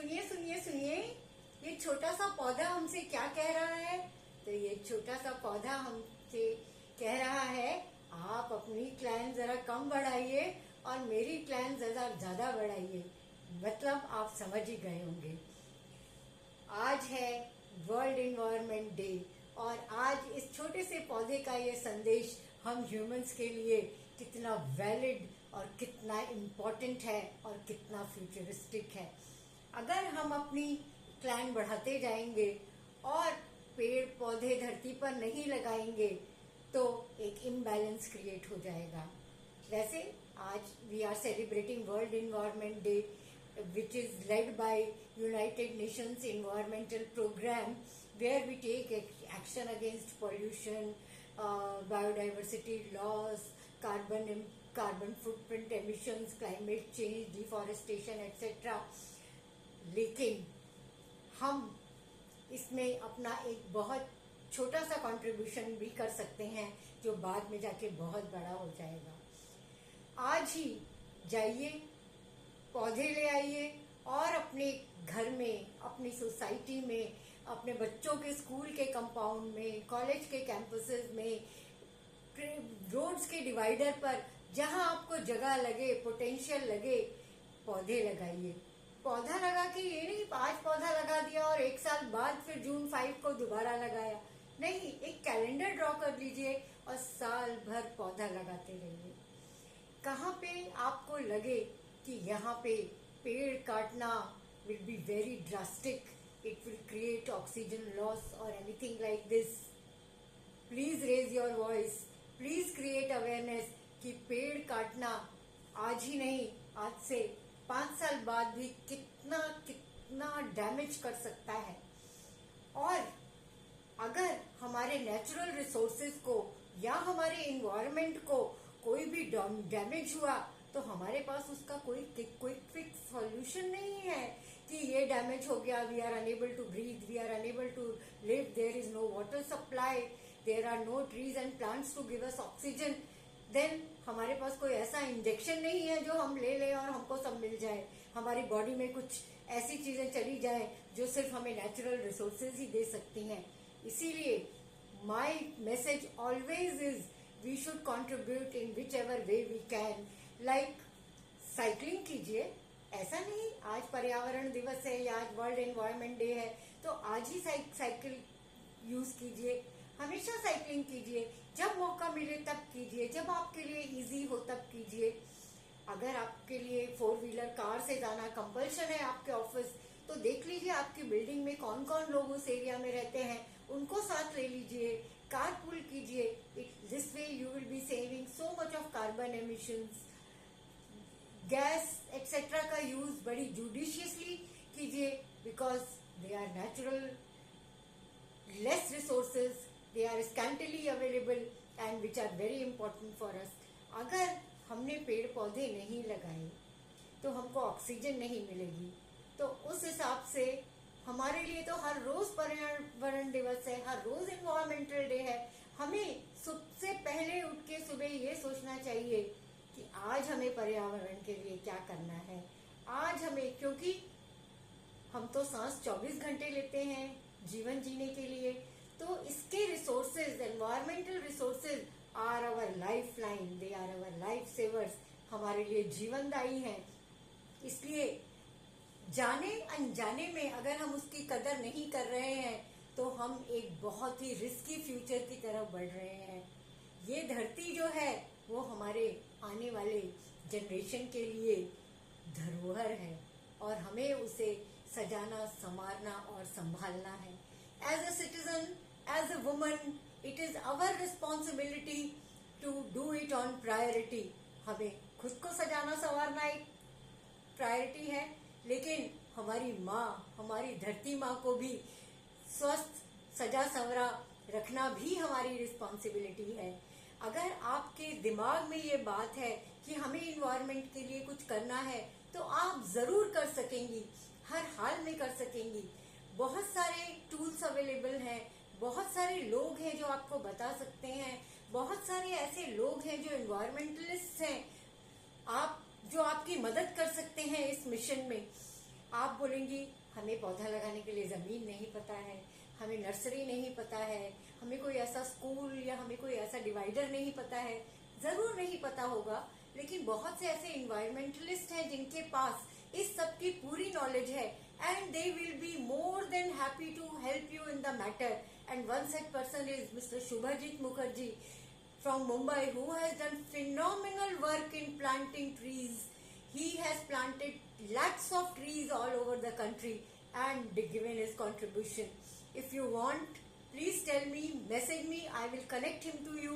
सुनिए सुनिए सुनिए, ये छोटा सा पौधा हमसे क्या कह रहा है। तो ये छोटा सा पौधा हमसे कह रहा है, आप अपनी क्लैन जरा कम बढ़ाइए और मेरी क्लैन जरा ज्यादा बढ़ाइए। मतलब आप समझ ही गए होंगे। आज है वर्ल्ड इन्वायरमेंट डे और आज इस छोटे से पौधे का ये संदेश हम ह्यूमंस के लिए कितना वैलिड और कितना इम्पोर्टेंट है और कितना फ्यूचरिस्टिक है। अगर हम अपनी क्लैन बढ़ाते जाएंगे और पेड़ पौधे धरती पर नहीं लगाएंगे तो एक इम्बैलेंस क्रिएट हो जाएगा। वैसे आज we are celebrating world environment day which is led by United Nations Environmental Program, where we take action against pollution, biodiversity loss, carbon footprint emissions, climate change, deforestation, etc. लेकिन हम इसमें अपना एक बहुत छोटा सा कंट्रीब्यूशन भी कर सकते हैं जो बाद में जाके बहुत बड़ा हो जाएगा। आज ही जाइए, पौधे ले आइए और अपने घर में, अपनी सोसाइटी में, अपने बच्चों के स्कूल के कंपाउंड में, कॉलेज के कैंपसेस में, रोड्स के डिवाइडर पर जहां आपको जगह लगे, पोटेंशियल लगे, पौधे लगाइए। पौधा लगा के ये नहीं 5 पौधा लगा दिया और 1 साल बाद फिर जून 5 को दोबारा लगाया, नहीं, एक कैलेंडर ड्रॉ कर लीजिए और साल भर पौधा लगाते रहिए। कहाँ पे आपको लगे कि यहाँ पे पेड़ काटना will be very drastic, it will create oxygen loss or anything like this, please raise your voice, please create awareness कि पेड़ काटना आज ही नहीं, आज से 5 साल बाद भी कितना कितना डैमेज कर सकता है। और अगर हमारे नेचुरल रिसोर्सेज को या हमारे इन्वायरमेंट को कोई भी डैमेज हुआ तो हमारे पास उसका कोई क्विक फिक्स सॉल्यूशन नहीं है कि ये डैमेज हो गया, we are unable to breathe, we are unable to live, there is no water supply, there are no trees and plants to give us oxygen. Then हमारे पास कोई ऐसा इंजेक्शन नहीं है जो हम ले लें और हमको सब मिल जाए, हमारी बॉडी में कुछ ऐसी चीजें चली जाए जो सिर्फ हमें नेचुरल रिसोर्सेज ही दे सकती हैं। इसीलिए my message always is we should contribute in which ever way we can. Like cycling कीजिए, ऐसा नहीं आज पर्यावरण दिवस है या आज वर्ल्ड एनवायरनमेंट डे है तो आज ही साइकिल यूज कीजिए। हमेशा साइकिलिंग कीजिए, जब मौका मिले तब कीजिए, जब आपके लिए इजी हो तब कीजिए। अगर आपके लिए 4 व्हीलर कार से जाना कंपल्शन है आपके ऑफिस तो देख लीजिए आपकी बिल्डिंग में कौन कौन लोग उस एरिया में रहते हैं, उनको साथ ले लीजिए, कारपूल कीजिए। This way you will be saving so much of carbon emissions. Gas etcetera का यूज बड़ी जुडिशियसली कीजिए because they are natural, less resources, they are scantly available and which are very important for us. अगर हमने पेड़ पौधे नहीं लगाए तो हमको ऑक्सीजन नहीं मिलेगी, तो उस हिसाब से हमारे लिए तो हर रोज पर्यावरण दिवस है, हर रोज इन्वायरमेंटल डे है। हमें सबसे पहले उठ के सुबह ये सोचना चाहिए कि आज हमें पर्यावरण के लिए क्या करना है। आज हमें, क्योंकि हम तो सांस 24 घंटे लेते हैं जीवन जीने के लिए, तो इसके resources, environmental resources are our lifeline, they are our lifesavers, हमारे लिए जीवनदायी हैं। इसलिए जाने अनजाने में अगर हम उसकी कदर नहीं कर रहे हैं तो हम एक बहुत ही रिस्की फ्यूचर की तरफ बढ़ रहे हैं। ये धरती जो है वो हमारे आने वाले जनरेशन के लिए धरोहर है और हमें उसे सजाना, संवारना और संभालना है। As a citizen, as a woman, it is our responsibility to do it on priority. हमें खुद को सजाना संवारना एक प्रायोरिटी है, लेकिन हमारी माँ, हमारी धरती माँ को भी स्वस्थ, सजा संवरा रखना भी हमारी रिस्पॉन्सिबिलिटी है। अगर आपके दिमाग में ये बात है कि हमें इन्वायरमेंट के लिए कुछ करना है तो आप जरूर कर सकेंगी, हर हाल में कर सकेंगी। बहुत सारे टूल्स अवेलेबल हैं, बहुत सारे लोग हैं जो आपको बता सकते हैं, बहुत सारे ऐसे लोग हैं जो इन्वायरमेंटलिस्ट हैं, आप जो आपकी मदद कर सकते हैं इस मिशन में। आप बोलेंगी हमें पौधा लगाने के लिए ज़मीन नहीं पता है, हमें नर्सरी नहीं पता है, हमें कोई ऐसा स्कूल या हमें कोई ऐसा डिवाइडर नहीं पता है। ज़रूर नहीं पता होगा, लेकिन बहुत से ऐसे इन्वायरमेंटलिस्ट हैं जिनके पास इस सब की पूरी नॉलेज है, and they will be more than happy to help you in the matter. And one such person is Mr. Shubhajit Mukherjee from Mumbai, who has done phenomenal work in planting trees. He has planted lakhs of trees all over the country and given his contribution. If you want, please tell me, message me, I will connect him to you,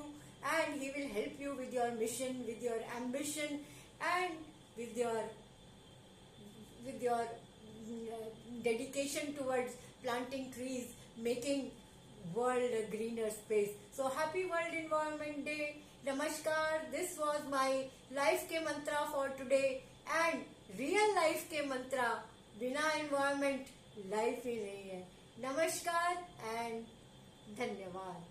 and he will help you with your mission, with your ambition, and with your dedication towards planting trees, making world a greener space. So happy World Environment Day. Namaskar. This was my life के mantra for today, and real life के mantra, बिना environment life ही नहीं है. नमस्कार and धन्यवाद.